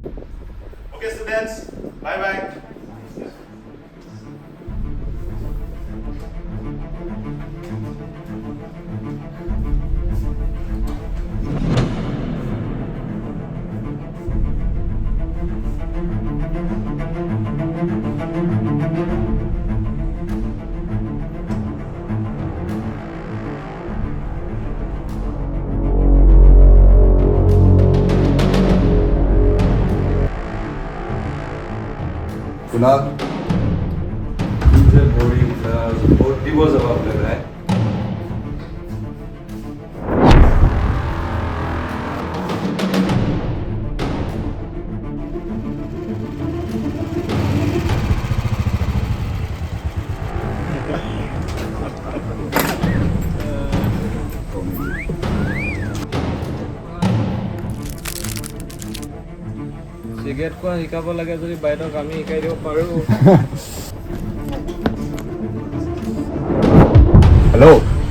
Okay, students. Bye bye. Kunal, तुझे बहुत दिवस जवाब लग रहा है. Cigarette ko hikabo lage jodi baidok ami hikai dibo paru. Hello,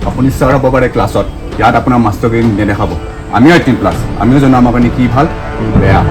আপুনি স্যাৰ হ'ব পাৰে ক্লাছত. ইয়াত আপোনাৰ মাষ্টৰক নেদেখাব. আমিও 18 প্লাছ. আমিও জানো আমাৰ কাৰণে কি ভাল বেয়া.